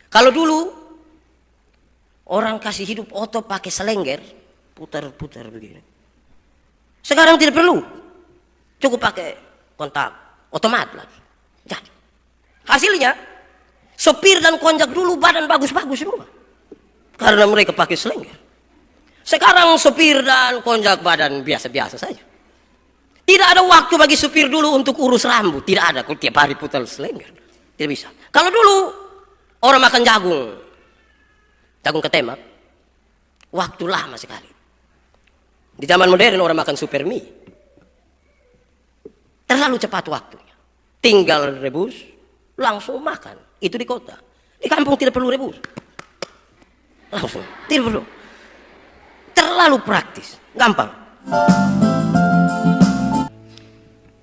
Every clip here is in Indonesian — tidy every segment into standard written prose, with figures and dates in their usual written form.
Kalau dulu orang kasih hidup oto pakai selengger, putar-putar begini. Sekarang tidak perlu, cukup pakai kontak otomat lagi. Jadi hasilnya sopir dan konjak dulu badan bagus-bagus semua karena mereka pakai selengger. Sekarang sopir dan konjak badan biasa-biasa saja. Tidak ada waktu bagi supir dulu untuk urus rambut. Tidak ada, kalau tiap hari putar selengger. Tidak bisa. Kalau dulu orang makan jagung ketemak, waktu lama sekali. Di zaman modern orang makan super mie. Terlalu cepat waktunya. Tinggal rebus, langsung makan. Itu di kota. Di kampung tidak perlu rebus. Langsung, tidak perlu. Terlalu praktis, gampang.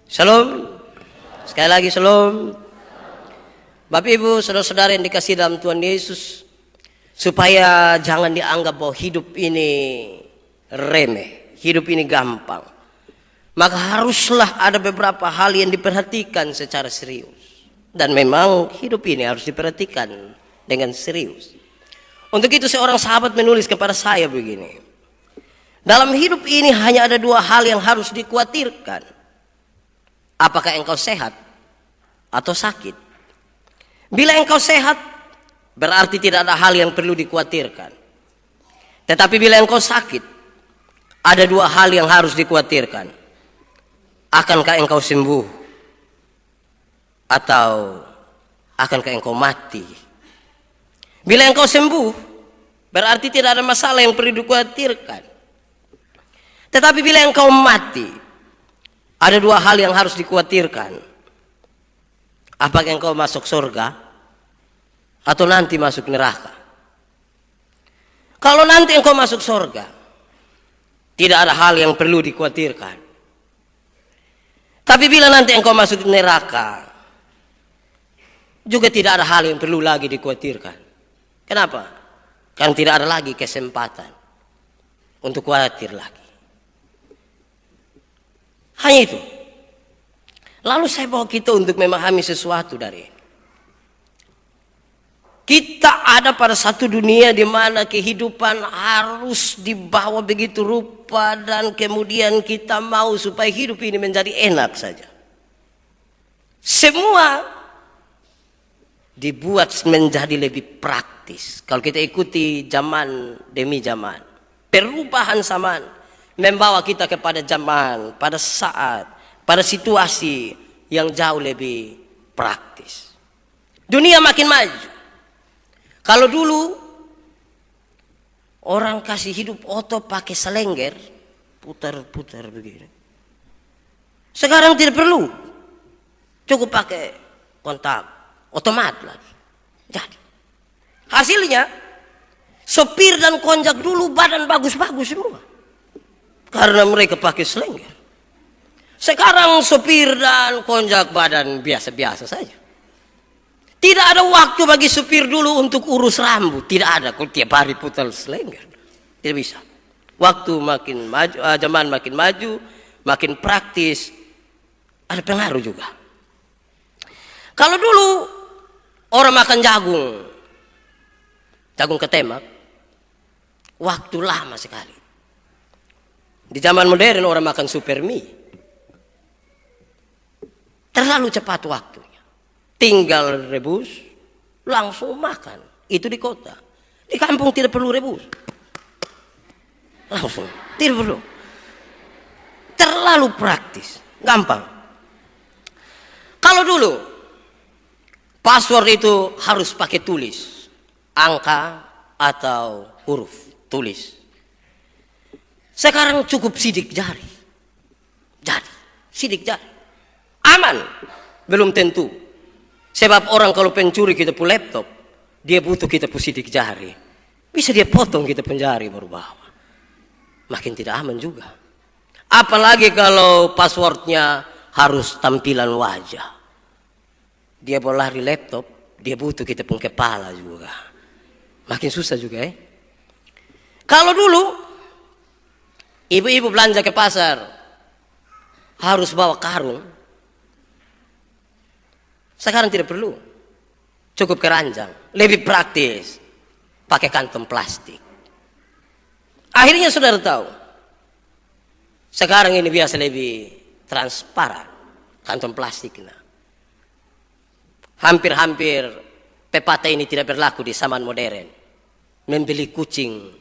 Shalom, sekali lagi shalom. Bapak Ibu, saudara-saudara yang dikasihi dalam Tuhan Yesus, supaya jangan dianggap bahwa hidup ini remeh, hidup ini gampang, maka haruslah ada beberapa hal yang diperhatikan secara serius. Dan memang hidup ini harus diperhatikan dengan serius. Untuk itu seorang sahabat menulis kepada saya begini: dalam hidup ini hanya ada dua hal yang harus dikhawatirkan. Apakah engkau sehat atau sakit? Bila engkau sehat, berarti tidak ada hal yang perlu dikhawatirkan. Tetapi bila engkau sakit, ada dua hal yang harus dikhawatirkan. Akankah engkau sembuh? Atau akankah engkau mati? Bila engkau sembuh, berarti tidak ada masalah yang perlu dikhawatirkan. Tetapi bila engkau mati, ada dua hal yang harus dikhawatirkan. Apakah engkau masuk surga atau nanti masuk neraka? Kalau nanti engkau masuk surga, tidak ada hal yang perlu dikhawatirkan. Tapi bila nanti engkau masuk neraka, juga tidak ada hal yang perlu lagi dikhawatirkan. Kenapa? Karena tidak ada lagi kesempatan untuk khawatir lagi. Hanya itu. Lalu saya bawa kita untuk memahami sesuatu dari ini. Kita ada pada satu dunia di mana kehidupan harus dibawa begitu rupa, dan kemudian kita mau supaya hidup ini menjadi enak saja. Semua dibuat menjadi lebih praktis. Kalau kita ikuti zaman demi zaman, perubahan zaman membawa kita kepada zaman, pada saat, pada situasi yang jauh lebih praktis. Dunia makin maju. Kalau dulu orang kasih hidup oto pakai selengger, putar-putar begini. Sekarang tidak perlu, cukup pakai kontak otomat lagi. Jadi hasilnya sopir dan konjak dulu badan bagus-bagus semua karena mereka pakai selengger. Sekarang sopir dan konjak badan biasa-biasa saja. Tidak ada waktu bagi supir dulu untuk urus rambut. Tidak ada, kalau tiap hari putar selengger. Tidak bisa. Waktu makin maju, zaman makin maju, makin praktis, ada pengaruh juga. Kalau dulu orang makan jagung ketemak, waktu lama sekali. Di zaman modern orang makan super mie. Terlalu cepat waktunya. Tinggal rebus, langsung makan. Itu di kota. Di kampung tidak perlu rebus. Langsung, tidak perlu. Terlalu praktis, gampang. Kalau dulu password itu harus pakai tulis, angka atau huruf tulis. Sekarang cukup sidik jari. Jadi, sidik jari. Aman? Belum tentu. Sebab orang kalau pencuri kita pun laptop, dia butuh kita pun sidik jari. Bisa dia potong kita pun jari baru bawa. Makin tidak aman juga. Apalagi kalau passwordnya harus tampilan wajah. Dia bawa lari laptop, dia butuh kita pun kepala juga. Makin susah juga ya. Kalau dulu ibu-ibu belanja ke pasar harus bawa karung. Sekarang tidak perlu. Cukup keranjang, lebih praktis, pakai kantong plastik. Akhirnya saudara tahu, sekarang ini biasa lebih transparan kantong plastik. Nah, hampir-hampir pepatah ini tidak berlaku di zaman modern. Membeli kucing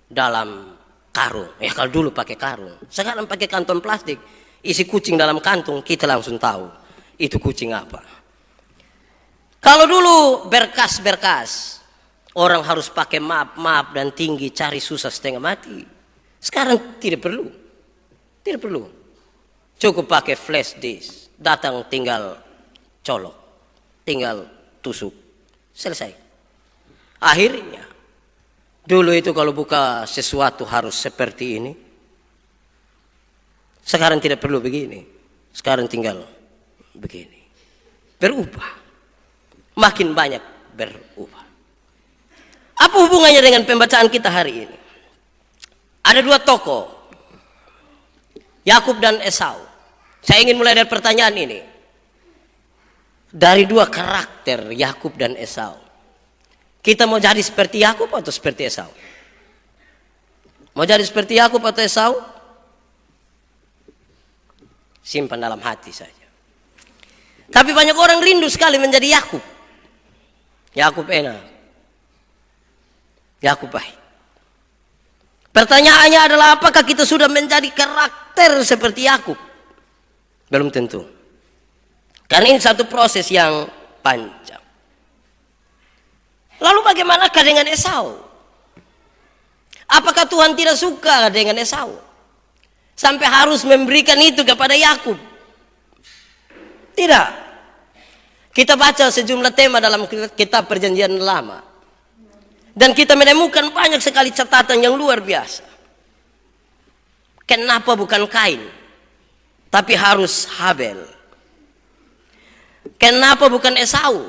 dalam karung. Ya kalau dulu pakai karung, sekarang pakai kantong plastik. Isi kucing dalam kantong, kita langsung tahu itu kucing apa. Kalau dulu berkas-berkas, orang harus pakai map dan tinggi, cari susah setengah mati. Sekarang tidak perlu. Tidak perlu. Cukup pakai flash disk. Datang tinggal colok. Tinggal tusuk. Selesai. Akhirnya, dulu itu kalau buka sesuatu harus seperti ini. Sekarang tidak perlu begini. Sekarang tinggal begini. Berubah. Makin banyak berubah. Apa hubungannya dengan pembacaan kita hari ini? Ada dua tokoh, Yakub dan Esau. Saya ingin mulai dari pertanyaan ini. Dari dua karakter Yakub dan Esau, kita mau jadi seperti Yakub atau seperti Esau? Mau jadi seperti Yakub atau Esau? Simpan dalam hati saja. Tapi banyak orang rindu sekali menjadi Yakub. Yakub enak. Yakub baik. Pertanyaannya adalah apakah kita sudah menjadi karakter seperti Yakub? Belum tentu. Karena ini satu proses yang panjang. Lalu bagaimanakah dengan Esau? Apakah Tuhan tidak suka dengan Esau sampai harus memberikan itu kepada Yakub? Tidak. Kita baca sejumlah tema dalam kitab Perjanjian Lama. Dan kita menemukan banyak sekali catatan yang luar biasa. Kenapa bukan Kain, tapi harus Habel? Kenapa bukan Esau,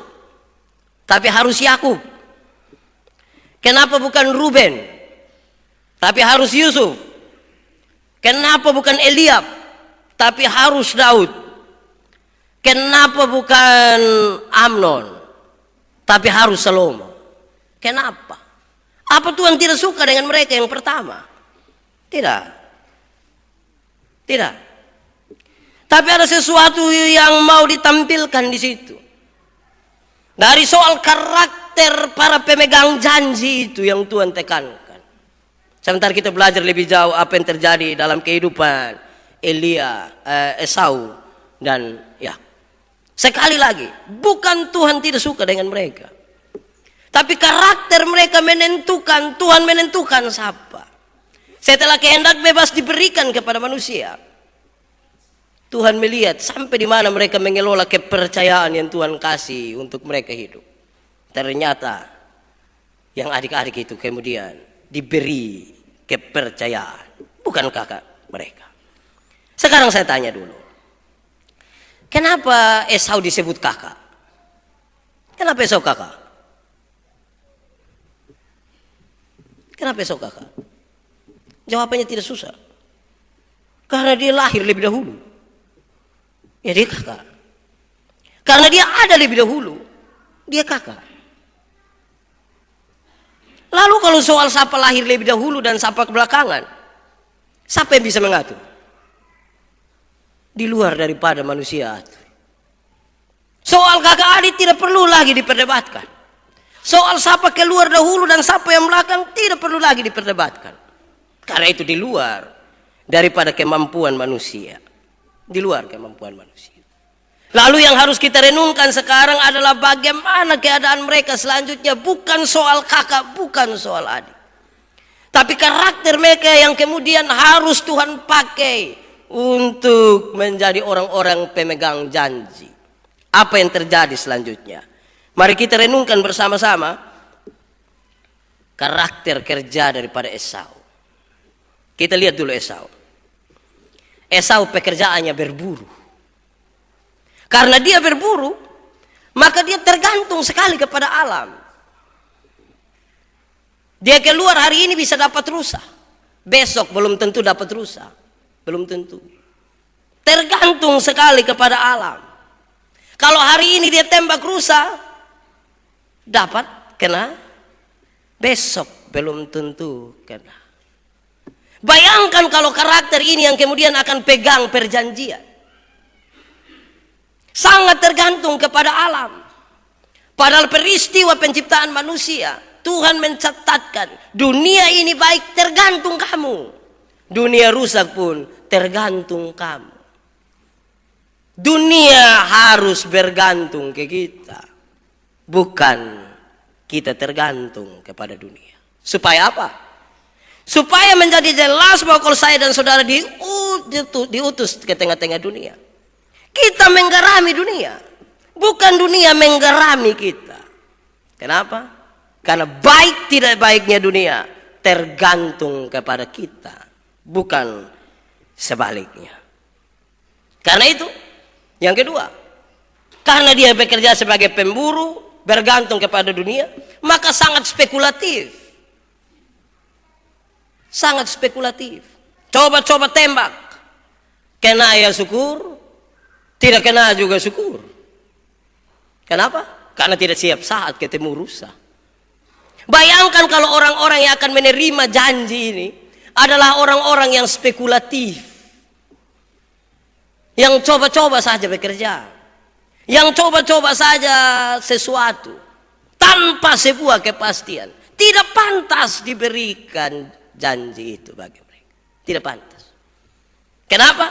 tapi harus Yakub? Kenapa bukan Ruben, tapi harus Yusuf? Kenapa bukan Eliab, tapi harus Daud? Kenapa bukan Amnon, tapi harus Salomo? Kenapa? Apa Tuhan tidak suka dengan mereka yang pertama? Tidak. Tidak. Tapi ada sesuatu yang mau ditampilkan di situ. Dari soal karakter para pemegang janji itu yang Tuhan tekankan. Sebentar kita belajar lebih jauh apa yang terjadi dalam kehidupan Esau dan Yakub. Sekali lagi, bukan Tuhan tidak suka dengan mereka. Tapi karakter mereka menentukan, Tuhan menentukan siapa. Setelah kehendak bebas diberikan kepada manusia, Tuhan melihat sampai di mana mereka mengelola kepercayaan yang Tuhan kasih untuk mereka hidup. Ternyata yang adik-adik itu kemudian diberi kepercayaan, bukan kakak mereka. Sekarang saya tanya dulu, kenapa Esau disebut kakak? Kenapa Esau kakak? Kenapa Esau kakak? Jawabannya tidak susah. Karena dia lahir lebih dahulu. Ya dia kakak. Karena dia ada lebih dahulu. Dia kakak. Lalu kalau soal siapa lahir lebih dahulu dan siapa kebelakangan, siapa yang bisa mengatur? Di luar daripada manusia. Soal kakak adik tidak perlu lagi diperdebatkan. Soal siapa keluar dahulu dan siapa yang belakang tidak perlu lagi diperdebatkan. Karena itu di luar daripada kemampuan manusia. Di luar kemampuan manusia. Lalu yang harus kita renungkan sekarang adalah bagaimana keadaan mereka selanjutnya. Bukan soal kakak, bukan soal adik. Tapi karakter mereka yang kemudian harus Tuhan pakai untuk menjadi orang-orang pemegang janji. Apa yang terjadi selanjutnya? Mari kita renungkan bersama-sama karakter kerja daripada Esau. Kita lihat dulu Esau. Esau pekerjaannya berburu. Karena dia berburu, maka dia tergantung sekali kepada alam. Dia keluar hari ini bisa dapat rusa. Besok belum tentu dapat rusa. Belum tentu. Tergantung sekali kepada alam. Kalau hari ini dia tembak rusa, dapat kena, besok belum tentu kena. Bayangkan kalau karakter ini yang kemudian akan pegang perjanjian. Sangat tergantung kepada alam. Padahal peristiwa penciptaan manusia, Tuhan mencatatkan dunia ini baik tergantung kamu. Dunia rusak pun tergantung kamu. Dunia harus bergantung ke kita. Bukan kita tergantung kepada dunia. Supaya apa? Supaya menjadi jelas bahwa kalau saya dan saudara diutus ke tengah-tengah dunia. Kita menggarami dunia. Bukan dunia menggarami kita. Kenapa? Karena baik tidak baiknya dunia tergantung kepada kita. Bukan sebaliknya. Karena itu, yang kedua, karena dia bekerja sebagai pemburu, bergantung kepada dunia, maka sangat spekulatif. Sangat spekulatif. Coba-coba tembak. Kena ya syukur, tidak kena juga syukur. Kenapa? Karena tidak siap saat ketemu rusa. Bayangkan kalau orang-orang yang akan menerima janji ini adalah orang-orang yang spekulatif. Yang coba-coba saja bekerja. Yang coba-coba saja sesuatu. Tanpa sebuah kepastian. Tidak pantas diberikan janji itu bagi mereka. Tidak pantas. Kenapa?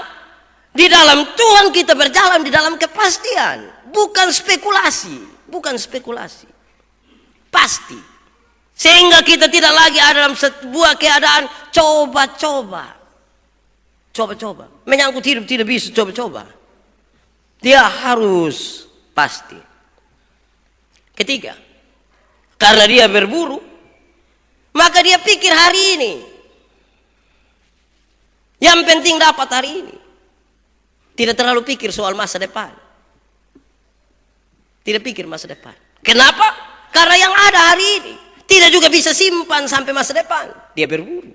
Di dalam Tuhan kita berjalan di dalam kepastian. Bukan spekulasi. Bukan spekulasi. Pasti. Sehingga kita tidak lagi ada dalam sebuah keadaan coba-coba. Coba-coba. Menyangkut hidup tidak bisa coba-coba. Dia harus pasti. Ketiga. Karena dia berburu. Maka dia pikir hari ini. Yang penting dapat hari ini. Tidak terlalu pikir soal masa depan. Tidak pikir masa depan. Kenapa? Karena yang ada hari ini. Tidak juga bisa simpan sampai masa depan. Dia berburu.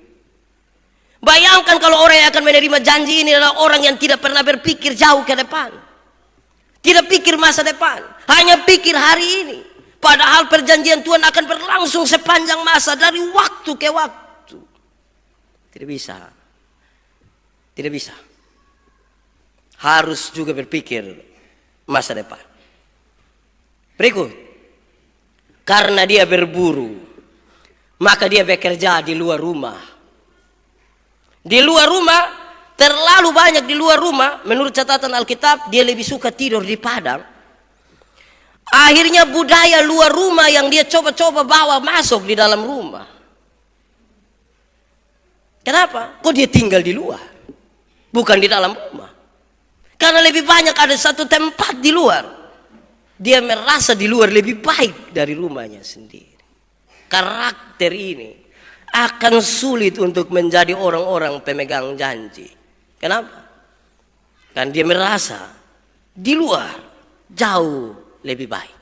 Bayangkan kalau orang yang akan menerima janji ini adalah orang yang tidak pernah berpikir jauh ke depan. Tidak pikir masa depan. Hanya pikir hari ini. Padahal perjanjian Tuhan akan berlangsung sepanjang masa. Dari waktu ke waktu. Tidak bisa. Tidak bisa. Harus juga berpikir masa depan. Berikut. Karena dia berburu. Maka dia bekerja di luar rumah. Di luar rumah. Terlalu banyak di luar rumah. Menurut catatan Alkitab. Dia lebih suka tidur di padang. Akhirnya budaya luar rumah yang dia coba-coba bawa masuk di dalam rumah. Kenapa? Kok dia tinggal di luar? Bukan di dalam rumah. Karena lebih banyak ada satu tempat di luar. Dia merasa di luar lebih baik dari rumahnya sendiri. Karakter ini akan sulit untuk menjadi orang-orang pemegang janji. Kenapa? Karena dia merasa di luar jauh lebih baik.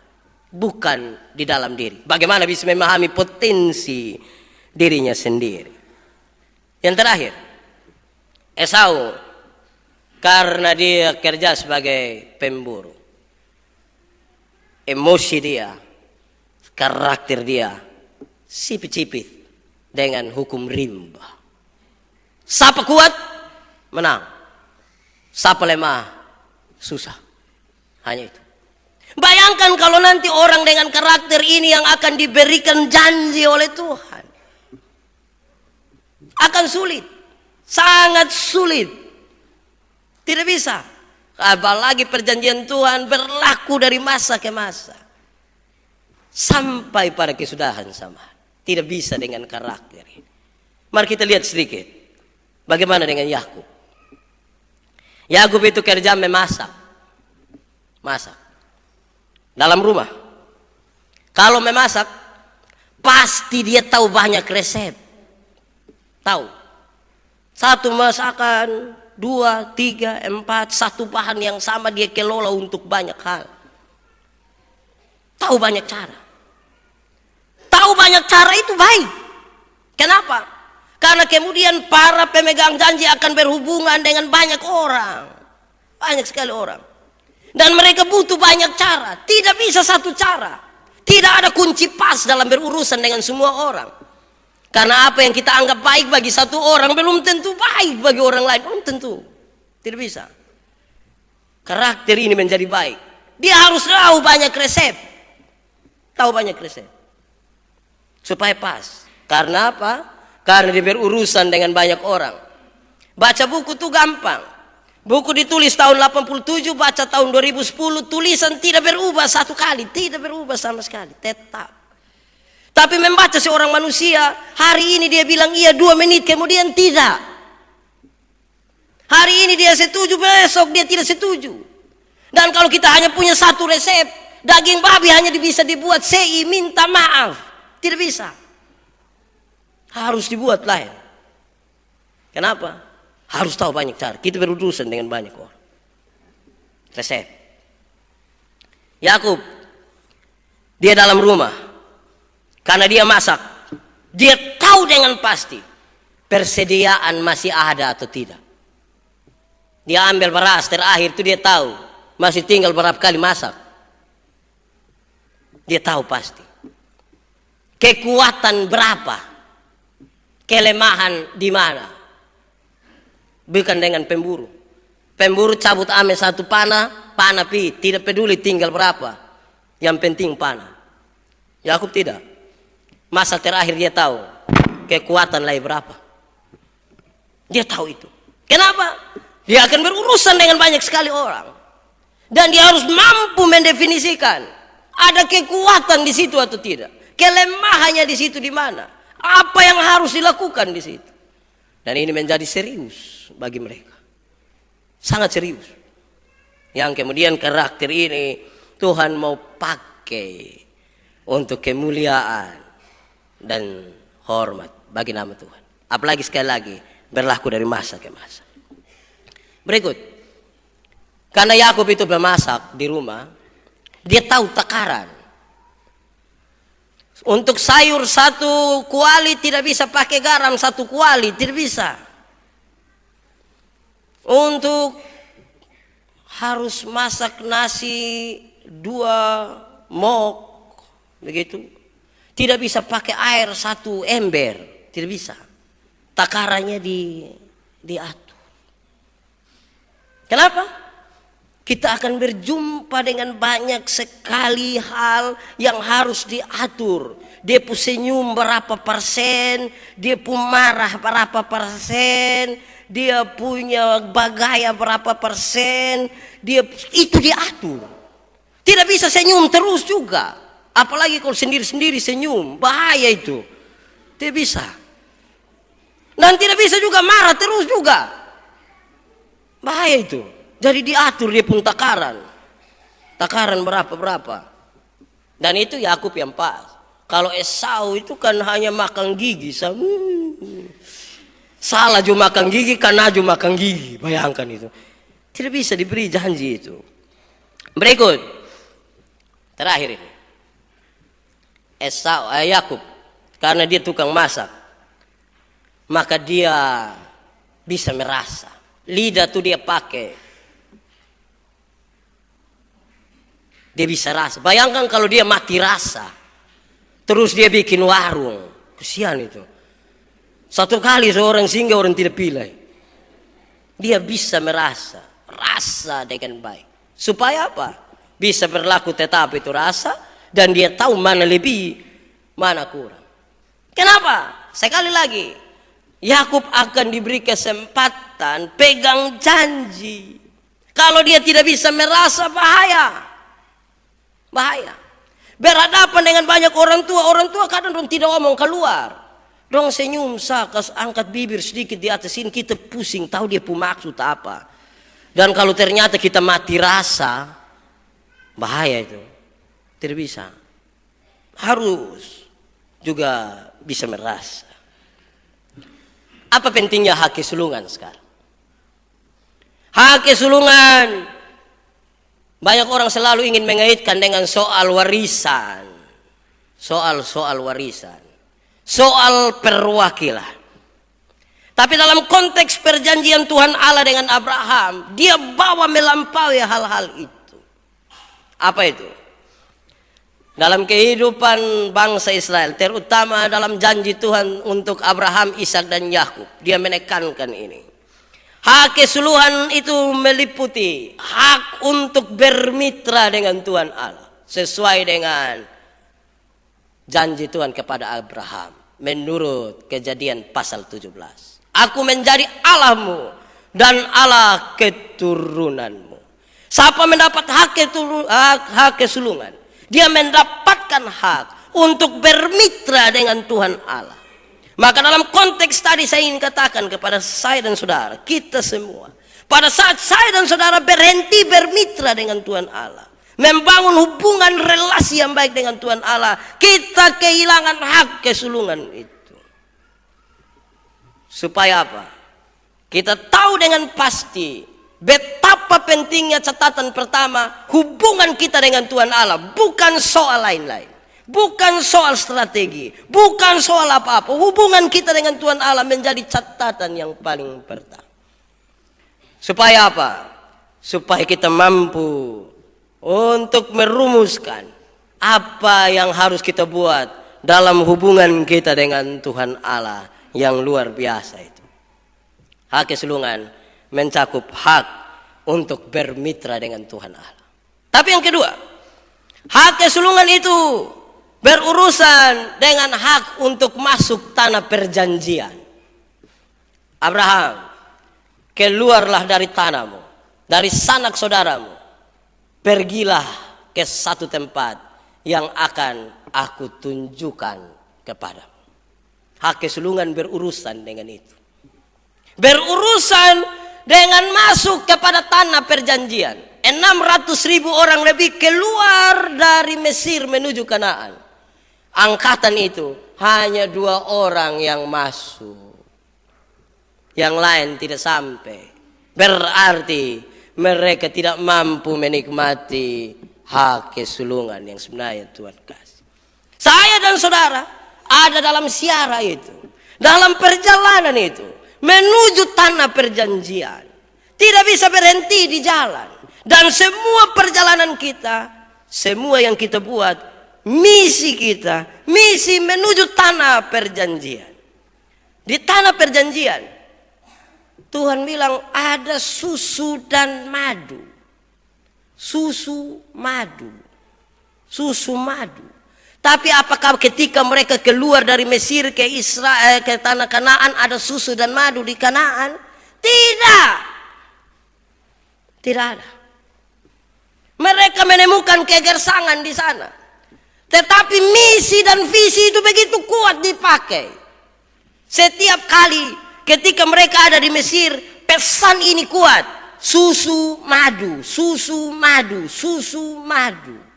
Bukan di dalam diri. Bagaimana bisa memahami potensi dirinya sendiri. Yang terakhir. Esau. Karena dia kerja sebagai pemburu. Emosi dia. Karakter dia. Sipit-sipit. Dengan hukum rimba. Siapa kuat? Menang. Siapa lemah? Susah. Hanya itu. Bayangkan kalau nanti orang dengan karakter ini yang akan diberikan janji oleh Tuhan. Akan sulit. Sangat sulit. Tidak bisa. Apalagi perjanjian Tuhan berlaku dari masa ke masa. Sampai pada kesudahan sama. Tidak bisa dengan karakter ini. Mari kita lihat sedikit. Bagaimana dengan Yakub. Yakub itu kerja memasak. Masak. Dalam rumah. Kalau memasak. Pasti dia tahu banyak resep. Tahu. Satu masakan. 2, 3, 4, satu bahan yang sama dia kelola untuk banyak hal. Tahu banyak cara. Tahu banyak cara itu baik. Kenapa? Karena kemudian para pemegang janji akan berhubungan dengan banyak orang. Banyak sekali orang. Dan mereka butuh banyak cara. Tidak bisa satu cara. Tidak ada kunci pas dalam berurusan dengan semua orang. Karena apa yang kita anggap baik bagi satu orang belum tentu baik bagi orang lain. Belum tentu. Tidak bisa. Karakter ini menjadi baik. Dia harus tahu banyak resep. Tahu banyak resep. Supaya pas. Karena apa? Karena dia berurusan dengan banyak orang. Baca buku itu gampang. Buku ditulis tahun 87, baca tahun 2010, tulisan tidak berubah satu kali, tidak berubah sama sekali, tetap. Tapi membaca seorang manusia, hari ini dia bilang iya 2 menit, kemudian tidak. Hari ini dia setuju, besok dia tidak setuju. Dan kalau kita hanya punya satu resep, daging babi hanya bisa dibuat sei, minta maaf. Tidak bisa. Harus dibuat lain. Kenapa? Harus tahu banyak cara. Kita berurusan dengan banyak orang. Resep. Yakub, dia dalam rumah. Karena dia masak. Dia tahu dengan pasti. Persediaan masih ada atau tidak. Dia ambil beras terakhir itu dia tahu. Masih tinggal berapa kali masak. Dia tahu pasti. Kekuatan berapa. Kelemahan di mana. Bukan dengan pemburu. Pemburu cabut ame satu panah pi, tidak peduli tinggal berapa. Yang penting panah. Yakub tidak. Masa terakhir dia tahu kekuatan lagi berapa. Dia tahu itu. Kenapa? Dia akan berurusan dengan banyak sekali orang. Dan dia harus mampu mendefinisikan ada kekuatan di situ atau tidak. Kelemahannya di situ di mana? Apa yang harus dilakukan di situ? Dan ini menjadi serius bagi mereka. Sangat serius. Yang kemudian karakter ini Tuhan mau pakai untuk kemuliaan dan hormat bagi nama Tuhan. Apalagi sekali lagi berlaku dari masa ke masa. Berikut. Karena Yakub itu bermasak di rumah, dia tahu takaran. Untuk sayur satu kuali tidak bisa pakai garam satu kuali, tidak bisa. Untuk harus masak nasi 2 mok, begitu. Tidak bisa pakai air 1 ember, tidak bisa. Takarannya diatur. Kenapa? Kita akan berjumpa dengan banyak sekali hal yang harus diatur. Dia pun senyum berapa persen, dia pun marah berapa persen, dia punya bagaya berapa persen, itu diatur. Tidak bisa senyum terus juga. Apalagi kalau sendiri-sendiri senyum, bahaya itu. Tidak bisa. Dan tidak bisa juga marah terus juga. Bahaya itu. Jadi diatur dia pun takaran. Takaran berapa. Dan itu Yakub yang pas. Kalau Esau itu kan hanya makan gigi. Salah juga makan gigi, karena juga makan gigi. Bayangkan itu. Tidak bisa diberi janji itu. Berikut. Terakhir ini. Yakub. Karena dia tukang masak. Maka dia bisa merasa. Lidah tuh dia pakai. Dia bisa rasa. Bayangkan kalau dia mati rasa. Terus dia bikin warung. Kesian itu. Satu kali seorang singgah orang tidak pilih. Dia bisa merasa. Rasa dengan baik. Supaya apa? Bisa berlaku tetap itu rasa. Dan dia tahu mana lebih, mana kurang. Kenapa? Sekali lagi. Yakub akan diberi kesempatan pegang janji. Kalau dia tidak bisa merasa, bahaya. Bahaya. Berhadapan dengan banyak orang tua kadang dong tidak ngomong keluar. Dong senyum sakas, angkat bibir sedikit di atas sini, kita pusing tahu dia pun maksud apa. Dan kalau ternyata kita mati rasa, bahaya itu. Tidak bisa. Harus juga bisa merasa. Apa pentingnya hak kesulungan sekarang? Hak kesulungan. Banyak orang selalu ingin mengaitkan dengan soal warisan. Soal warisan. Soal perwakilan. Tapi dalam konteks perjanjian Tuhan Allah dengan Abraham, dia bawa melampaui hal-hal itu. Apa itu? dalam kehidupan bangsa Israel, terutama dalam janji Tuhan untuk Abraham, Ishak dan Yakub. Dia menekankan ini. Hak keseluruhan itu meliputi hak untuk bermitra dengan Tuhan Allah sesuai dengan janji Tuhan kepada Abraham menurut Kejadian pasal 17. Aku menjadi Allahmu dan Allah keturunanmu. Siapa mendapat hak keseluruhan, dia mendapatkan hak untuk bermitra dengan Tuhan Allah. Maka dalam konteks tadi saya ingin katakan kepada saya dan saudara, kita semua, pada saat saya dan saudara berhenti bermitra dengan Tuhan Allah, membangun hubungan relasi yang baik dengan Tuhan Allah, kita kehilangan hak keseluruhan itu. Supaya apa? Kita tahu dengan pasti betapa pentingnya catatan pertama, hubungan kita dengan Tuhan Allah, bukan soal lain-lain, bukan soal strategi, bukan soal apa-apa. Hubungan kita dengan Tuhan Allah menjadi catatan yang paling pertama. Supaya apa? Supaya kita mampu untuk merumuskan apa yang harus kita buat dalam hubungan kita dengan Tuhan Allah yang luar biasa itu. Hak keseluruhan mencakup hak untuk bermitra dengan Tuhan Allah. Tapi yang kedua, hak keseluruhan itu berurusan dengan hak untuk masuk tanah perjanjian. Abraham, keluarlah dari tanahmu, dari sanak saudaramu, pergilah ke satu tempat yang akan aku tunjukkan kepadamu. Hak keseluruhan berurusan dengan itu. Berurusan dengan masuk kepada tanah perjanjian. 600.000 orang lebih keluar dari Mesir menuju Kanaan. Angkatan itu hanya 2 orang yang masuk, yang lain tidak sampai. Berarti mereka tidak mampu menikmati hak keseluruhan yang sebenarnya Tuhan kasih. Saya dan saudara ada dalam siara itu, dalam perjalanan itu menuju tanah perjanjian. Tidak bisa berhenti di jalan. Dan semua perjalanan kita, semua yang kita buat, misi kita, misi menuju tanah perjanjian. Di tanah perjanjian, Tuhan bilang ada susu dan madu. Susu, madu. Susu, madu. Tapi apakah ketika mereka keluar dari Mesir ke Israel, ke tanah Kanaan, ada susu dan madu di Kanaan? Tidak. Tidak ada. Mereka menemukan kegersangan di sana. Tetapi misi dan visi itu begitu kuat dipakai. Setiap kali ketika mereka ada di Mesir, pesan ini kuat. Susu, madu, susu, madu, susu, madu.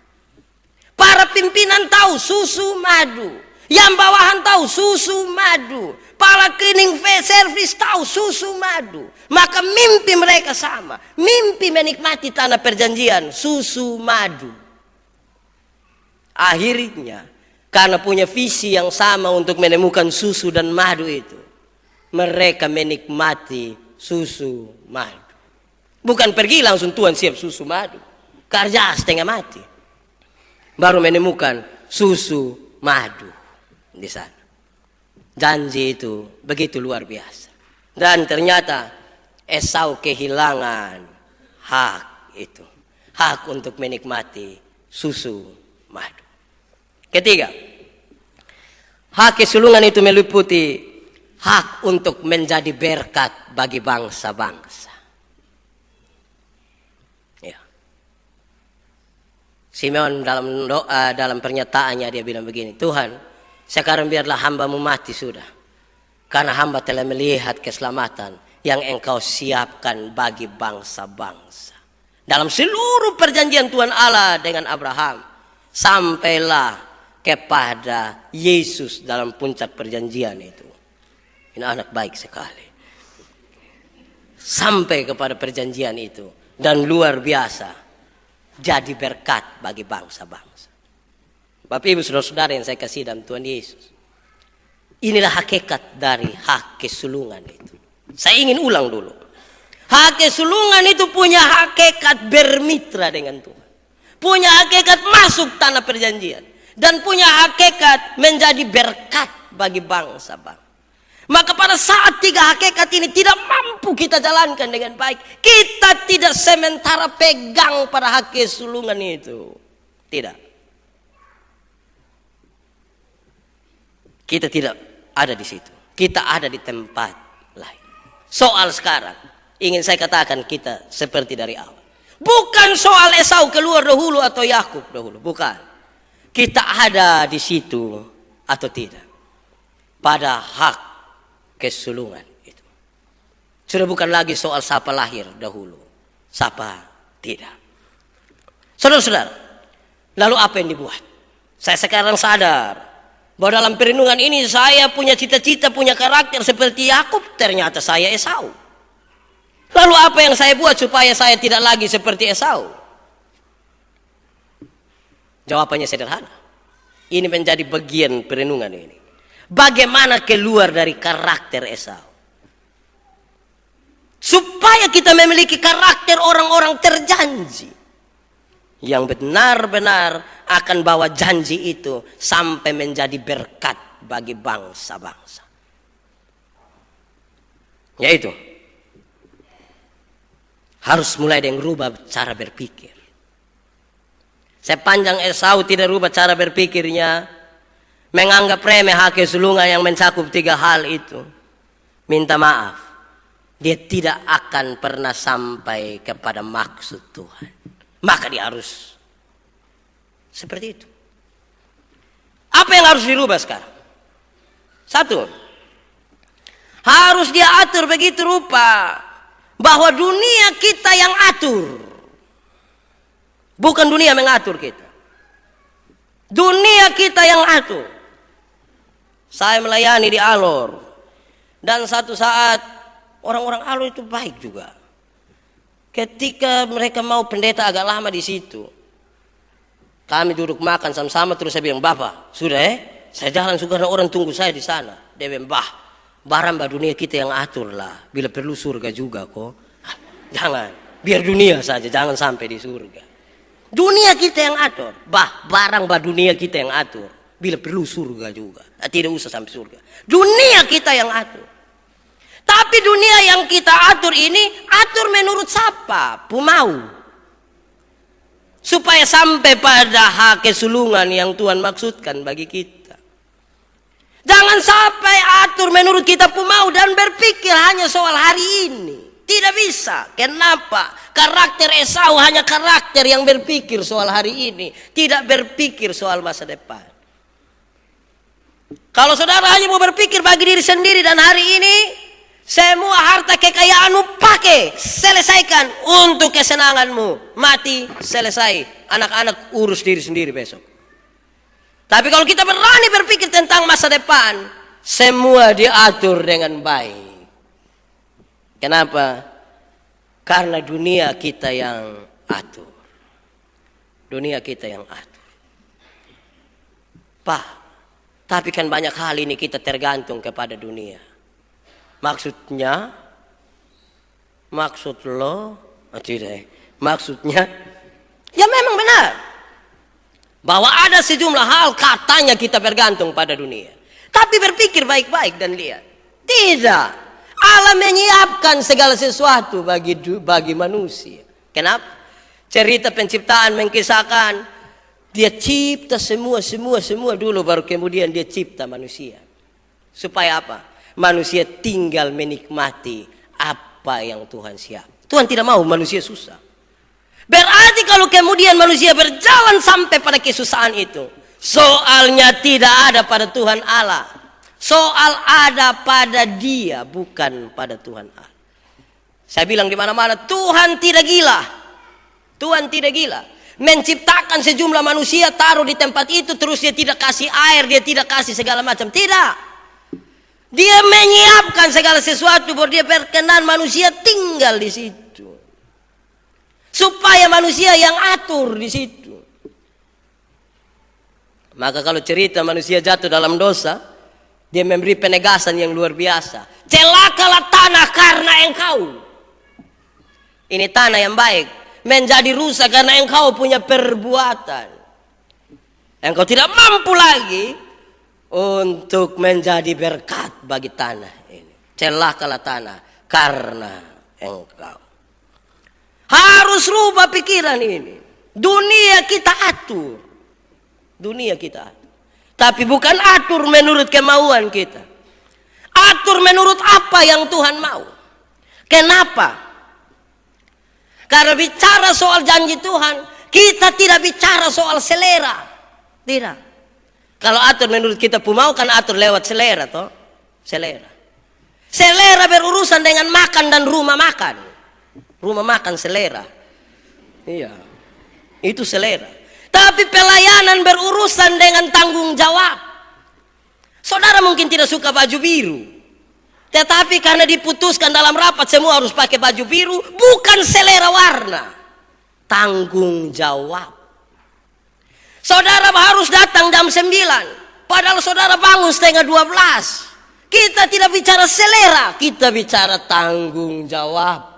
Para pimpinan tahu susu madu. Yang bawahan tahu susu madu. Para cleaning service tahu susu madu. Maka mimpi mereka sama. Mimpi menikmati tanah perjanjian. Susu madu. Akhirnya karena punya visi yang sama untuk menemukan susu dan madu itu, mereka menikmati susu madu. Bukan pergi langsung Tuhan siap susu madu. Kerja setengah mati. Baru menemukan susu madu di sana. Janji itu begitu luar biasa. Dan ternyata Esau kehilangan hak itu. Hak untuk menikmati susu madu. Ketiga, hak keseluruhan itu meliputi hak untuk menjadi berkat bagi bangsa-bangsa. Simeon dalam doa, dalam pernyataannya dia bilang begini, Tuhan, sekarang biarlah hamba-Mu mati sudah. Karena hamba telah melihat keselamatan yang Engkau siapkan bagi bangsa-bangsa. Dalam seluruh perjanjian Tuhan Allah dengan Abraham, sampailah kepada Yesus dalam puncak perjanjian itu. Ini anak baik sekali. Sampai kepada perjanjian itu. Dan luar biasa. Jadi berkat bagi bangsa-bangsa. Bapak Ibu saudara-saudara yang saya kasih dalam Tuhan Yesus. Inilah hakikat dari hak keseluruhan itu. Saya ingin ulang dulu. Hak keseluruhan itu punya hakikat bermitra dengan Tuhan. punya hakikat masuk tanah perjanjian, dan punya hakikat menjadi berkat bagi bangsa-bangsa. Maka pada saat tiga hakikat ini tidak mampu kita jalankan dengan baik, kita tidak sementara pegang pada hakikat sulungan itu. Tidak. Kita tidak ada di situ. Kita ada di tempat lain. Soal sekarang, ingin saya katakan kita seperti dari awal. Bukan soal Esau keluar dahulu atau Yakub dahulu. Bukan. Kita ada di situ atau tidak. Pada hak kesulungan itu. Sudah bukan lagi soal siapa lahir dahulu, siapa tidak. Saudara-saudara, lalu apa yang dibuat? Saya sekarang sadar bahwa dalam perenungan ini saya punya cita-cita, punya karakter seperti Yakub, ternyata saya Esau. Lalu apa yang saya buat supaya saya tidak lagi seperti Esau? Jawabannya sederhana. Ini menjadi bagian perenungan ini. Bagaimana keluar dari karakter Esau? Supaya kita memiliki karakter orang-orang terjanji yang benar-benar akan bawa janji itu sampai menjadi berkat bagi bangsa-bangsa. Yaitu harus mulai dengan rubah cara berpikir. Sepanjang Esau tidak rubah cara berpikirnya, menganggap remeh hak kesulungan yang mencakup tiga hal itu, minta maaf, dia tidak akan pernah sampai kepada maksud Tuhan. Maka dia harus seperti itu. Apa yang harus dirubah sekarang? Satu, harus dia atur begitu rupa bahwa dunia kita yang atur, bukan dunia mengatur kita. Dunia kita yang atur. Saya melayani di Alor, dan satu saat orang-orang Alor itu baik juga. Ketika mereka mau pendeta agak lama di situ, kami duduk makan sama-sama, terus saya bilang, "Bapak, sudah saya jalan suka ada orang tunggu saya di sana." Dia bilang, barang dunia kita yang atur lah, bila perlu surga juga kok." Jangan, biar dunia saja, jangan sampai di surga. Dunia kita yang atur, barang dunia kita yang atur. Bila perlu surga juga, tidak usah sampai surga. Dunia kita yang atur. Tapi dunia yang kita atur ini atur menurut siapa? Pemau. Supaya sampai pada hak kesulungan yang Tuhan maksudkan bagi kita. Jangan sampai atur menurut kita pemau dan berpikir hanya soal hari ini. Tidak bisa. Kenapa? Karakter Esau hanya karakter yang berpikir soal hari ini, tidak berpikir soal masa depan. Kalau saudara hanya mau berpikir bagi diri sendiri dan hari ini, semua harta kekayaanmu pakai, selesaikan untuk kesenanganmu. Mati, selesai. Anak-anak urus diri sendiri besok. Tapi kalau kita berani berpikir tentang masa depan, semua diatur dengan baik. Kenapa? Karena dunia kita yang atur. Dunia kita yang atur. Tapi kan banyak hal ini kita tergantung kepada dunia. Maksudnya? Maksud lo? Tidak. Maksudnya? Ya memang benar. Bahwa ada sejumlah hal katanya kita bergantung pada dunia. Tapi berpikir baik-baik dan lihat. Tidak. Allah menyiapkan segala sesuatu bagi manusia. Kenapa? Cerita penciptaan mengkisahkan dia cipta semua dulu, baru kemudian dia cipta manusia. Supaya apa? Manusia tinggal menikmati apa yang Tuhan siap. Tuhan tidak mau manusia susah. Berarti kalau kemudian manusia berjalan sampai pada kesusahan itu, soalnya tidak ada pada Tuhan Allah. Soal ada pada dia, bukan pada Tuhan Allah. Saya bilang di mana-mana, Tuhan tidak gila. Tuhan tidak gila. Menciptakan sejumlah manusia, taruh di tempat itu, terus dia tidak kasih air, dia tidak kasih segala macam. Tidak. Dia menyiapkan segala sesuatu bahwa dia berkenan manusia tinggal di situ. Supaya manusia yang atur di situ. Maka kalau cerita manusia jatuh dalam dosa, dia memberi penegasan yang luar biasa. Celakalah tanah karena engkau. Ini tanah yang baik. menjadi rusak karena engkau punya perbuatan. Engkau tidak mampu lagi untuk menjadi berkat bagi tanah ini. Celakalah tanah karena engkau. Harus rubah pikiran ini. Dunia kita atur. Dunia kita atur. Tapi bukan atur menurut kemauan kita. Atur menurut apa yang Tuhan mau. Kenapa? Karena bicara soal janji Tuhan, kita tidak bicara soal selera. Tidak. Kalau atur menurut kita mau kan atur lewat selera toh. Selera. Selera berurusan dengan makan dan rumah makan. Rumah makan selera. Iya. Itu selera. Tapi pelayanan berurusan dengan tanggung jawab. Saudara mungkin tidak suka baju biru. Tetapi karena diputuskan dalam rapat semua harus pakai baju biru. Bukan selera warna. Tanggung jawab. Saudara harus datang jam 9. Padahal saudara bangun setengah 12. Kita tidak bicara selera. Kita bicara tanggung jawab.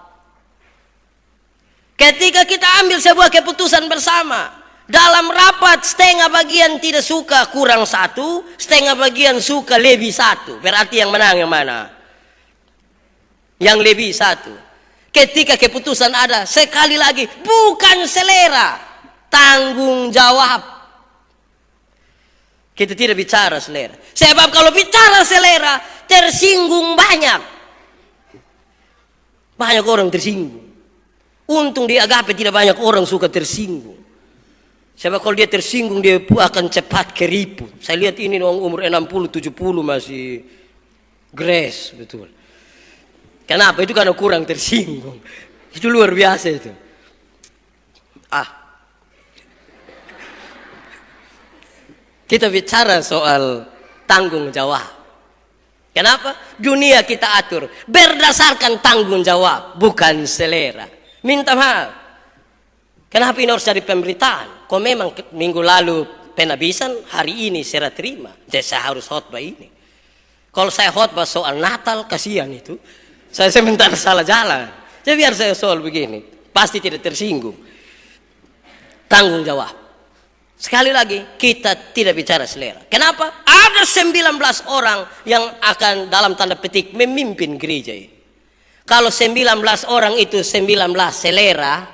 Ketika kita ambil sebuah keputusan bersama, dalam rapat setengah bagian tidak suka kurang satu, setengah bagian suka lebih satu. Berarti yang menang yang mana? Yang lebih satu. Ketika keputusan ada, sekali lagi bukan selera, tanggung jawab. Kita tidak bicara selera. Sebab kalau bicara selera, tersinggung banyak. Banyak orang tersinggung. Untung di agape tidak banyak orang suka tersinggung. Sebab kalau dia tersinggung dia akan cepat keriput. Saya lihat ini orang umur 60-70 masih grace betul. Kenapa? Itu karena kurang tersinggung. Itu luar biasa itu. Kita bicara soal tanggung jawab. Kenapa? Dunia kita atur berdasarkan tanggung jawab, bukan selera. Minta maaf. Kenapa ini harus jadi pemberitaan? Kok memang minggu lalu penabisan, hari ini saya terima. Jadi saya harus khotbah ini. Kalau saya khotbah soal Natal, kasihan itu. Saya sementara salah jalan. Jadi biar saya soal begini. Pasti tidak tersinggung. Tanggung jawab. Sekali lagi, kita tidak bicara selera. Kenapa? Ada 19 orang yang akan dalam tanda petik memimpin gereja ini. Kalau 19 orang itu 19 selera,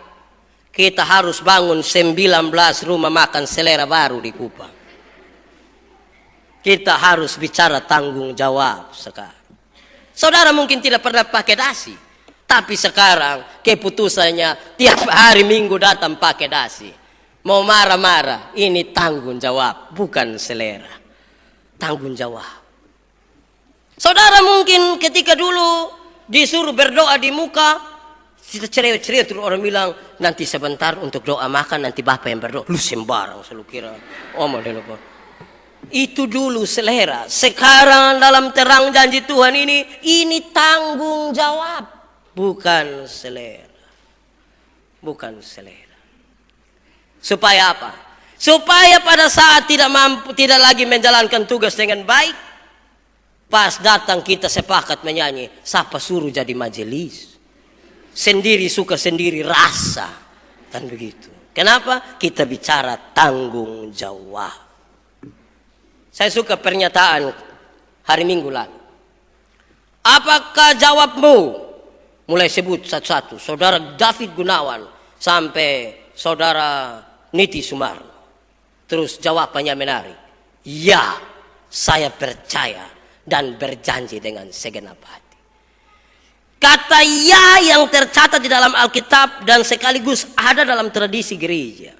kita harus bangun 19 rumah makan selera baru di Kupang. Kita harus bicara tanggung jawab sekarang. Saudara mungkin tidak pernah pakai dasi, tapi sekarang keputusannya tiap hari Minggu datang pakai dasi. Mau marah-marah, ini tanggung jawab, bukan selera. Tanggung jawab. Saudara mungkin ketika dulu disuruh berdoa di muka, kita ceria-ceria terus orang bilang nanti sebentar untuk doa makan, nanti bapak yang berdoa. Lu sembarang selalu kira lupa. Itu dulu selera. Sekarang dalam terang janji Tuhan ini tanggung jawab, bukan selera. Bukan selera. Supaya apa? Supaya pada saat tidak lagi menjalankan tugas dengan baik, pas datang kita sepakat menyanyi, siapa suruh jadi majelis? Sendiri suka sendiri rasa. Kan begitu. Kenapa? Kita bicara tanggung jawab. Saya suka pernyataan hari Minggu lalu. Apakah jawabmu? Mulai sebut satu-satu. Saudara David Gunawan sampai saudara Niti Sumarno. Terus jawabannya menarik. Ya, saya percaya dan berjanji dengan segenap hati. Kata ya yang tercatat di dalam Alkitab dan sekaligus ada dalam tradisi gereja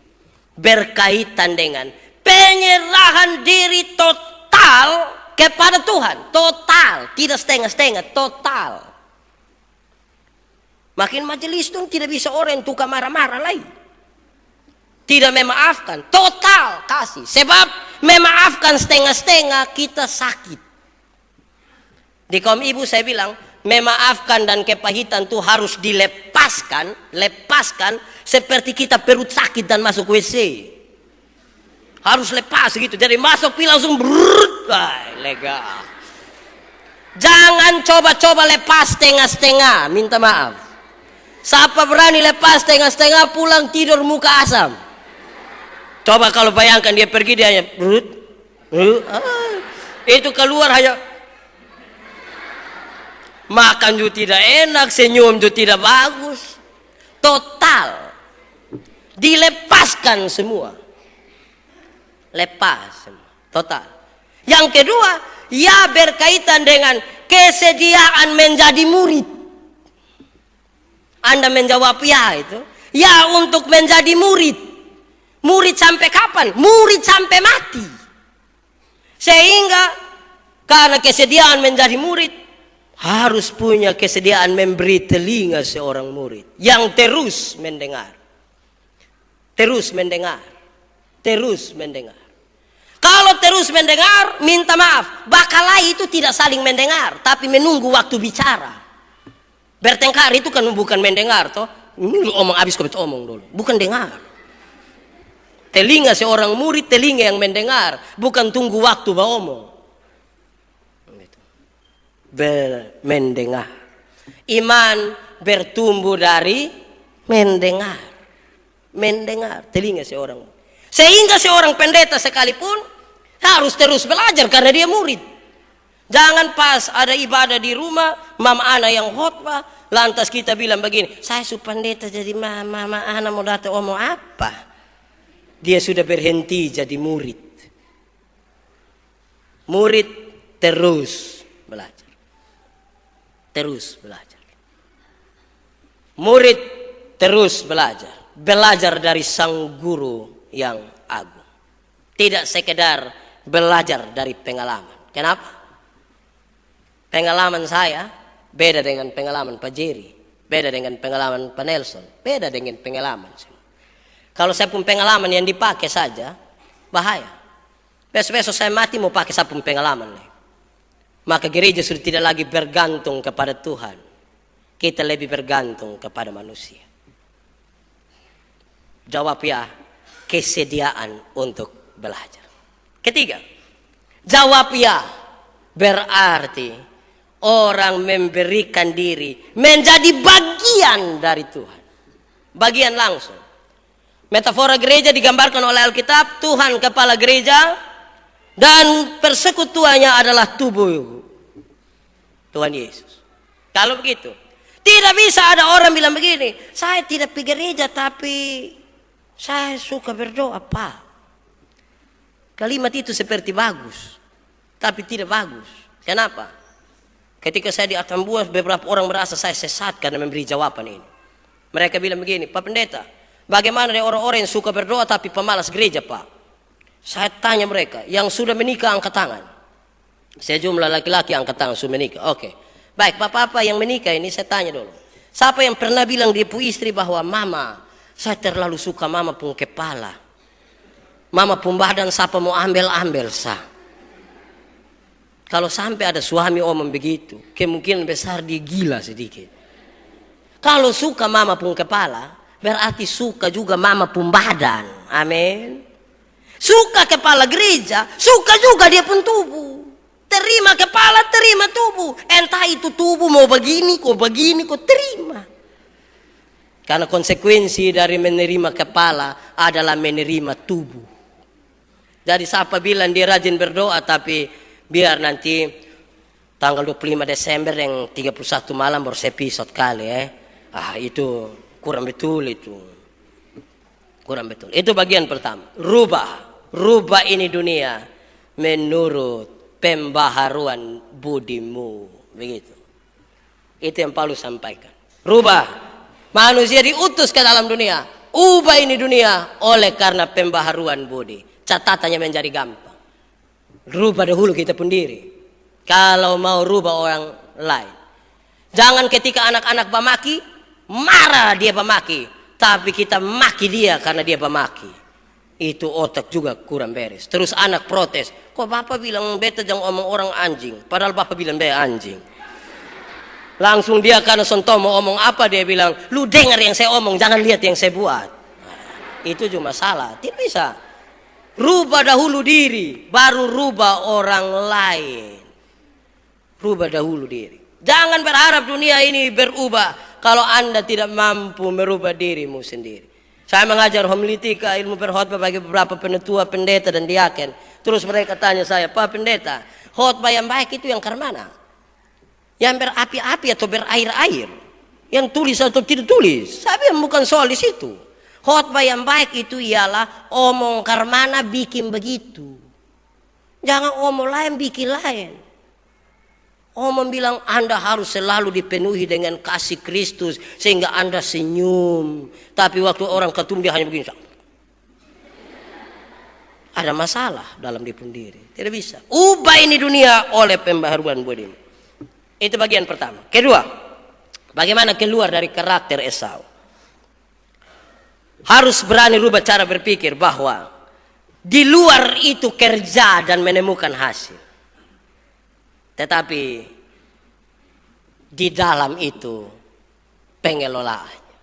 berkaitan dengan penyerahan diri total kepada Tuhan. Total, tidak setengah-setengah, total. Makin majelis itu tidak bisa orang yang tukar marah-marah lagi. Tidak memaafkan, total kasih. Sebab memaafkan setengah-setengah kita sakit. Di kaum ibu saya bilang, memaafkan dan kepahitan itu harus dilepaskan, seperti kita perut sakit dan masuk WC. Harus lepas gitu. Jadi masuk pi langsung brrrr, lega. Jangan coba-coba lepas setengah-setengah, minta maaf. Siapa berani lepas setengah-setengah pulang tidur muka asam? Coba kalau bayangkan dia pergi, dia hanya itu keluar hanya makan juga tidak enak, senyum juga tidak bagus. Total dilepaskan semua. Lepas semua. Total. Yang kedua, ya berkaitan dengan kesediaan menjadi murid. Anda menjawab ya itu. Ya, untuk menjadi murid. Murid sampai kapan? Murid sampai mati. Sehingga karena kesediaan menjadi murid, harus punya kesediaan memberi telinga seorang murid yang terus mendengar. Terus mendengar. Terus mendengar. Kalau terus mendengar, minta maaf. Bakalai itu tidak saling mendengar, tapi menunggu waktu bicara. Bertengkar itu kan bukan mendengar, toh. Ini omong habis kau omong dulu. Bukan dengar. Telinga seorang murid, telinga yang mendengar, bukan tunggu waktu beromong. Mendengar. Iman bertumbuh dari mendengar. Mendengar, telinga seorang. Sehingga seorang pendeta sekalipun harus terus belajar karena dia murid. Jangan pas ada ibadah di rumah, mama ana yang khotbah, lantas kita bilang begini, saya su pendeta jadi mama ana mau datang omong apa? Dia sudah berhenti jadi murid. Murid terus belajar. Terus belajar. Murid terus belajar. Belajar dari sang guru yang agung. Tidak sekedar belajar dari pengalaman. Kenapa? Pengalaman saya beda dengan pengalaman Pak Jerry, beda dengan pengalaman Pak Nelson, beda dengan pengalaman semua. Kalau saya pun pengalaman yang dipakai saja, bahaya. Besok-besok saya mati mau pakai saya pun pengalaman. Maka gereja sudah tidak lagi bergantung kepada Tuhan. Kita lebih bergantung kepada manusia. Jawab ya, kesediaan untuk belajar. Ketiga, jawab ya berarti orang memberikan diri menjadi bagian dari Tuhan. Bagian langsung. Metafora gereja digambarkan oleh Alkitab, Tuhan kepala gereja dan persekutuannya adalah tubuh Tuhan Yesus. Kalau begitu, tidak bisa ada orang bilang begini, saya tidak pergi gereja tapi saya suka berdoa, Pak. Kalimat itu seperti bagus, tapi tidak bagus. Kenapa? Ketika saya di Atambua, beberapa orang merasa saya sesat karena memberi jawaban ini. Mereka bilang begini, Pak Pendeta, bagaimana ada orang-orang yang suka berdoa tapi pemalas gereja, Pak? Saya tanya mereka, yang sudah menikah angkat tangan. Sejumlah laki-laki angkat tangan sudah menikah. Oke. Baik, Bapak-Bapak yang menikah ini saya tanya dulu. Siapa yang pernah bilang dia pu istri bahwa Mama, saya terlalu suka Mama pun kepala. Mama pun badan siapa mau ambil sah. Kalau sampai ada suami omong begitu, kemungkinan besar dia gila sedikit. Kalau suka Mama pun kepala, berarti suka juga Mama pun badan. Amin. Suka kepala gereja, suka juga dia pun tubuh. Terima kepala, terima tubuh. Entah itu tubuh mau begini, kok terima. Karena konsekuensi dari menerima kepala adalah menerima tubuh. Jadi siapa bilang dia rajin berdoa tapi biar nanti tanggal 25 Desember yang 31 malam baru saya episode kali itu kurang betul itu. Kurang betul. Itu bagian pertama. Rubah ini dunia menurut pembaharuan budimu. Begitu. Itu yang Paulus sampaikan. Rubah. Manusia diutus ke dalam dunia. Ubah ini dunia oleh karena pembaharuan budi. Catatannya menjadi gampang. Rubah dahulu kita pun diri. Kalau mau rubah orang lain. Jangan ketika anak-anak pemaki, marah dia pemaki. Tapi kita maki dia karena dia pemaki. Itu otak juga kurang beres. Terus anak protes. Kok Bapak bilang beta jangan omong orang anjing. Padahal Bapak bilang beta anjing. Langsung dia karena sontom mau omong apa dia bilang. Lu dengar yang saya omong, jangan lihat yang saya buat. Itu cuma salah. Tidak bisa. Rubah dahulu diri, baru rubah orang lain. Rubah dahulu diri. Jangan berharap dunia ini berubah kalau Anda tidak mampu merubah dirimu sendiri. Saya mengajar homiletika, ilmu berkhotbah bagi beberapa penetua, pendeta dan diaken. Terus mereka tanya saya, Pak Pendeta, khotbah yang baik itu yang mana? Yang berapi-api atau berair-air? Yang tulis atau tidak tulis? Saya bilang bukan soal di situ. Khotbah yang baik itu ialah omong karmana bikin begitu. Jangan omong lain bikin lain. Omong bilang Anda harus selalu dipenuhi dengan kasih Kristus sehingga Anda senyum. Tapi waktu orang ketemu dia hanya begini. Ada masalah dalam diri sendiri. Tidak bisa. Ubah ini dunia oleh pembaharuan buat ini. Itu bagian pertama. Kedua, bagaimana keluar dari karakter Esau. Harus berani rubah cara berpikir bahwa di luar itu kerja dan menemukan hasil. Tetapi di dalam itu pengelolaannya.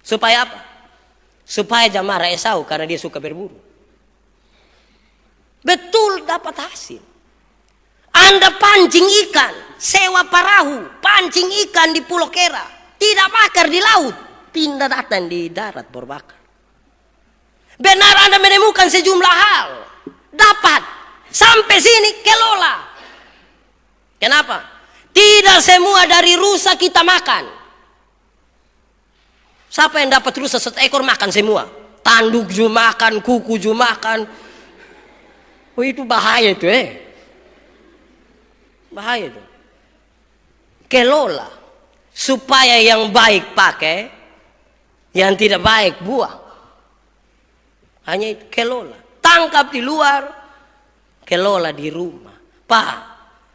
Supaya apa? Supaya jangan marah Esau karena dia suka berburu. Betul dapat hasil. Anda pancing ikan, sewa perahu, pancing ikan di Pulau Kera, tidak bakar di laut, pindah datang di darat berbakar. Benar Anda menemukan sejumlah hal, dapat sampai sini kelola. Kenapa? Tidak semua dari rusa kita makan. Siapa yang dapat rusa satu ekor makan semua? Tanduk juga makan, kuku juga makan. Oh itu bahaya itu bahaya itu. Kelola supaya yang baik pakai, yang tidak baik buang. Hanya itu kelola. Tangkap di luar, kelola di rumah. Pak,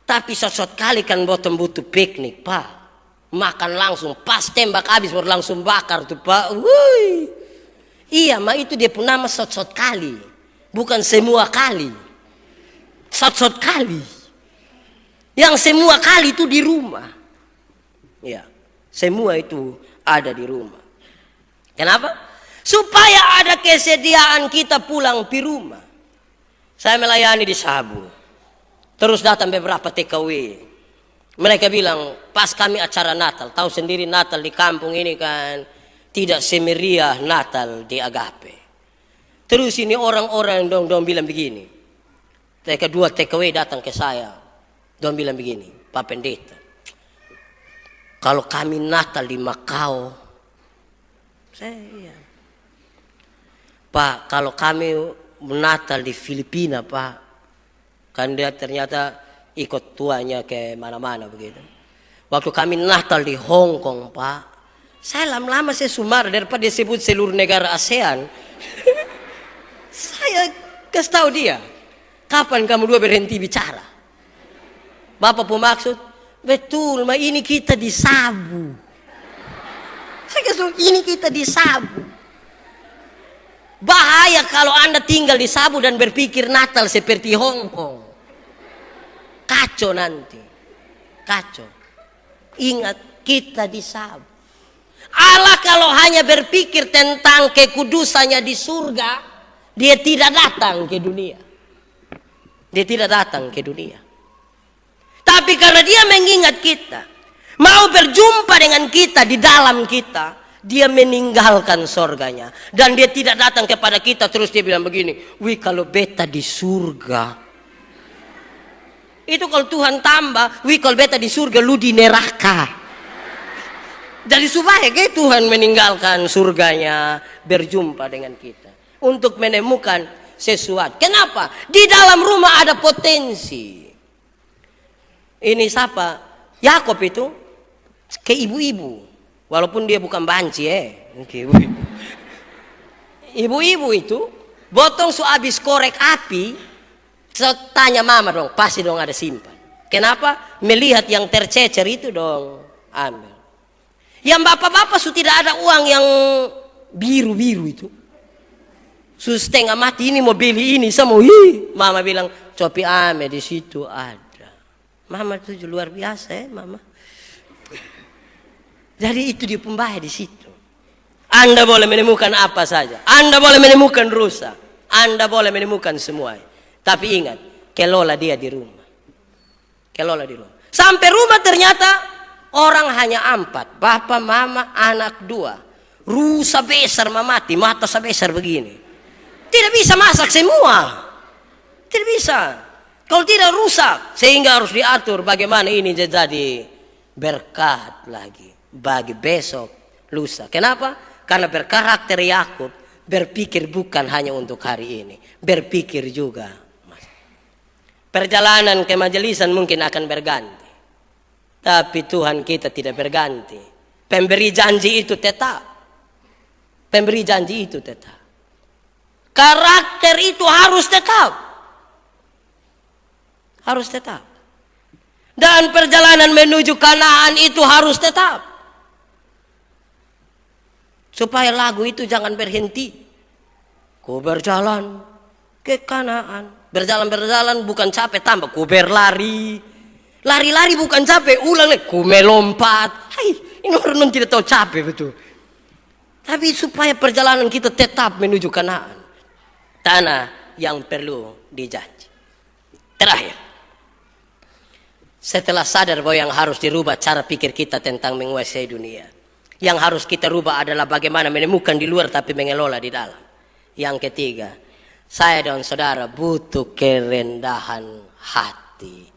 tapi sosot kali kan bottom butuh piknik, Pak. Makan langsung, pas tembak habis baru langsung bakar tuh, Pak. Wuih. Iya, ma itu dia pun nama sosot kali. Bukan semua kali. Sosot kali. Yang semua kali itu di rumah. Ya, semua itu ada di rumah. Kenapa? Supaya ada kesediaan kita pulang di rumah. Saya melayani di Sabu. Terus datang beberapa TKW. Mereka bilang, pas kami acara Natal. Tahu sendiri Natal di kampung ini kan tidak semeriah Natal di Agape. Terus ini orang-orang dong bilang begini. Kedua TKW datang ke saya. Dong bilang begini, Pak Pendeta. Kalau kami Natal di Macau. Saya Pak, kalau kami Natal di Filipina, Pak, kan dia ternyata ikut tuanya ke mana-mana begitu. Waktu kami Natal di Hong Kong, Pak, saya lama-lama saya sumar daripada dia sebut seluruh negara ASEAN. Saya kasih tahu dia, kapan kamu dua berhenti bicara? Bapak pun maksud, betul, ma ini kita di Sabu. Saya kasih ini kita di Sabu. Bahaya kalau Anda tinggal di Sabu dan berpikir Natal seperti Hong Kong. Kacau nanti. Kacau. Ingat kita di Sabu. Allah kalau hanya berpikir tentang kekudusannya di surga, dia tidak datang ke dunia. Dia tidak datang ke dunia. Tapi karena dia mengingat kita, mau berjumpa dengan kita di dalam kita, dia meninggalkan sorganya. Dan dia tidak datang kepada kita terus dia bilang begini, wih kalau beta di surga. Itu kalau Tuhan tambah, wih kalau beta di surga lu di neraka. Jadi supaya Tuhan meninggalkan surganya, berjumpa dengan kita. Untuk menemukan sesuatu. Kenapa? Di dalam rumah ada potensi. Ini siapa? Yakob itu ke ibu-ibu. Walaupun dia bukan banci Ibu-ibu itu botong habis korek api, tanya mama dong, pasti dong ada simpan. Kenapa? Melihat yang tercecer itu dong ambil. Yang bapak-bapak tidak ada uang yang biru-biru itu. Setengah mati ini mau beli ini sama mama bilang copi ame di situ ada. Mama itu luar biasa mama. Jadi itu dia pembahaya di situ. Anda boleh menemukan apa saja. Anda boleh menemukan rusa. Anda boleh menemukan semua. Tapi ingat, kelola dia di rumah. Kelola di rumah. Sampai rumah ternyata orang hanya 4. Bapak, mama, anak 2. Rusa besar mati, mata sebesar begini. Tidak bisa masak semua. Tidak bisa. Kalau tidak rusak, sehingga harus diatur bagaimana ini jadi berkat lagi bagi besok, lusa. Kenapa? Karena berkarakter Yakub berpikir bukan hanya untuk hari ini, berpikir juga. Perjalanan ke majelisan mungkin akan berganti, tapi Tuhan kita tidak berganti. Pemberi janji itu tetap. Pemberi janji itu tetap. Karakter itu harus tetap. Harus tetap. Dan perjalanan menuju Kanaan itu harus tetap. Supaya lagu itu jangan berhenti. Ku berjalan ke Kanaan. Berjalan-berjalan bukan capek tambah. Ku berlari. Lari-lari bukan capek. Ulang lagi. Ku melompat. Hai, ini orang tidak tahu capek betul. Tapi supaya perjalanan kita tetap menuju Kanaan. Tanah yang perlu dijanji. Terakhir. Setelah sadar bahwa yang harus dirubah cara pikir kita tentang menguasai dunia. Yang harus kita rubah adalah bagaimana menemukan di luar tapi mengelola di dalam. Yang ketiga, saya dan saudara butuh kerendahan hati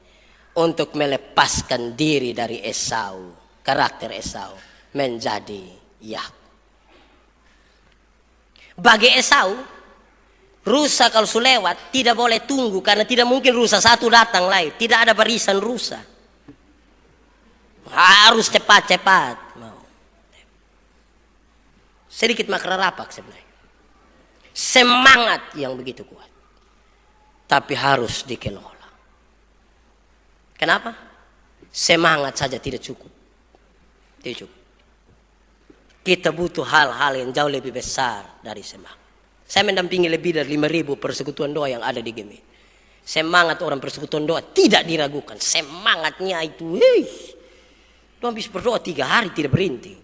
untuk melepaskan diri dari Esau, karakter Esau menjadi Yakub. Bagi Esau, rusa kalau sudah lewat tidak boleh tunggu karena tidak mungkin rusa satu datang lain. Tidak ada barisan rusa. Harus cepat-cepat. Sedikit makna rapak sebenarnya. Semangat yang begitu kuat. Tapi harus dikelola. Kenapa? Semangat saja tidak cukup. Tidak cukup. Kita butuh hal-hal yang jauh lebih besar dari semangat. Saya mendampingi lebih dari 5.000 persekutuan doa yang ada di Gemi. Semangat orang persekutuan doa tidak diragukan. Semangatnya itu, doa habis berdoa 3 hari tidak berhenti.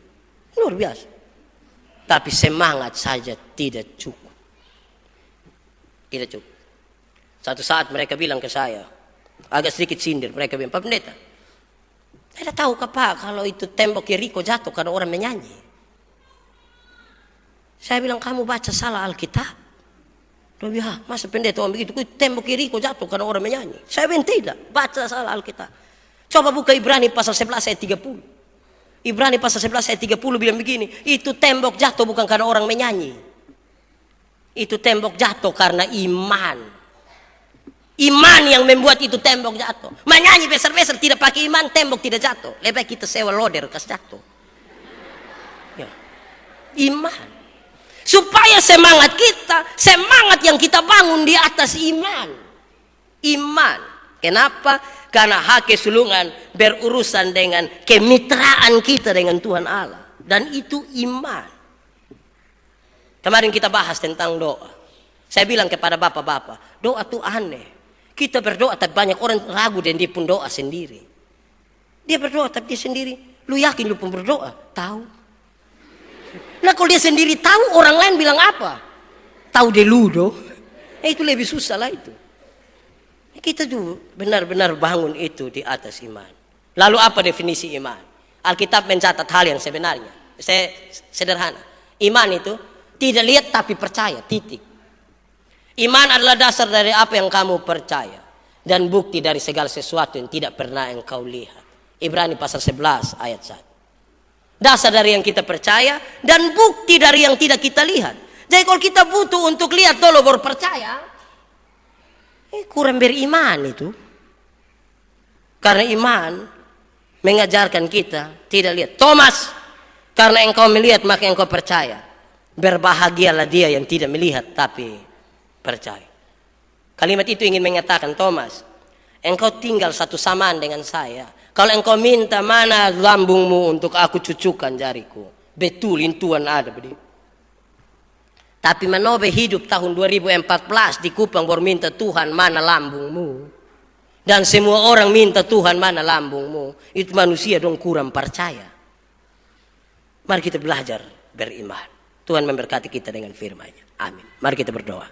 Luar biasa. Tapi semangat saja tidak cukup. Tidak cukup. Satu saat mereka bilang ke saya, agak sedikit sindir, mereka bilang, Pak Pendeta, saya tahu Pak kalau itu tembok Yeriko jatuh karena orang menyanyi. Saya bilang kamu baca salah Alkitab. Dia bilang, masa pendeta orang begitu? Tembok Yeriko jatuh karena orang menyanyi. Saya bilang tidak, baca salah Alkitab. Coba buka Ibrani pasal 11 ayat 30. Ibrani pasal 11 ayat 30 bilang begini, itu tembok jatuh bukan karena orang menyanyi. Itu tembok jatuh karena iman. Iman yang membuat itu tembok jatuh. Menyanyi besar-besar tidak pakai iman, tembok tidak jatuh. Lebih baik kita sewa loader kas jatuh. Ya. Iman. Supaya semangat kita, semangat yang kita bangun di atas iman. Iman. Kenapa? Karena hak kesulungan berurusan dengan kemitraan kita dengan Tuhan Allah. Dan itu iman. Kemarin kita bahas tentang doa. Saya bilang kepada bapak-bapak, doa itu aneh. Kita berdoa tapi banyak orang ragu dan dia pun doa sendiri. Dia berdoa tapi dia sendiri. Lu yakin lu pun berdoa? Tahu. Nah kalau dia sendiri tahu, orang lain bilang apa? Tahu dia ludo. Itu lebih susah lah itu. Kita juga benar-benar bangun itu di atas iman. Lalu apa definisi iman? Alkitab mencatat hal yang sebenarnya. Sederhana. Iman itu tidak lihat tapi percaya, titik. Iman adalah dasar dari apa yang kamu percaya. Dan bukti dari segala sesuatu yang tidak pernah engkau lihat. Ibrani pasal 11 ayat 1. Dasar dari yang kita percaya dan bukti dari yang tidak kita lihat. Jadi kalau kita butuh untuk lihat dulu baru percaya, kurang beriman itu. Karena iman mengajarkan kita tidak lihat. Thomas, karena engkau melihat maka engkau percaya. Berbahagialah dia yang tidak melihat tapi percaya. Kalimat itu ingin mengatakan, Thomas, engkau tinggal satu samaan dengan saya. Kalau engkau minta mana lambungmu untuk aku cucukkan jariku. Betul, Tuhan ada begitu. Tapi menobe hidup tahun 2014 di Kupang baru minta Tuhan mana lambungmu. Dan semua orang minta Tuhan mana lambungmu. Itu manusia dong kurang percaya. Mari kita belajar beriman. Tuhan memberkati kita dengan firman-Nya. Amin. Mari kita berdoa.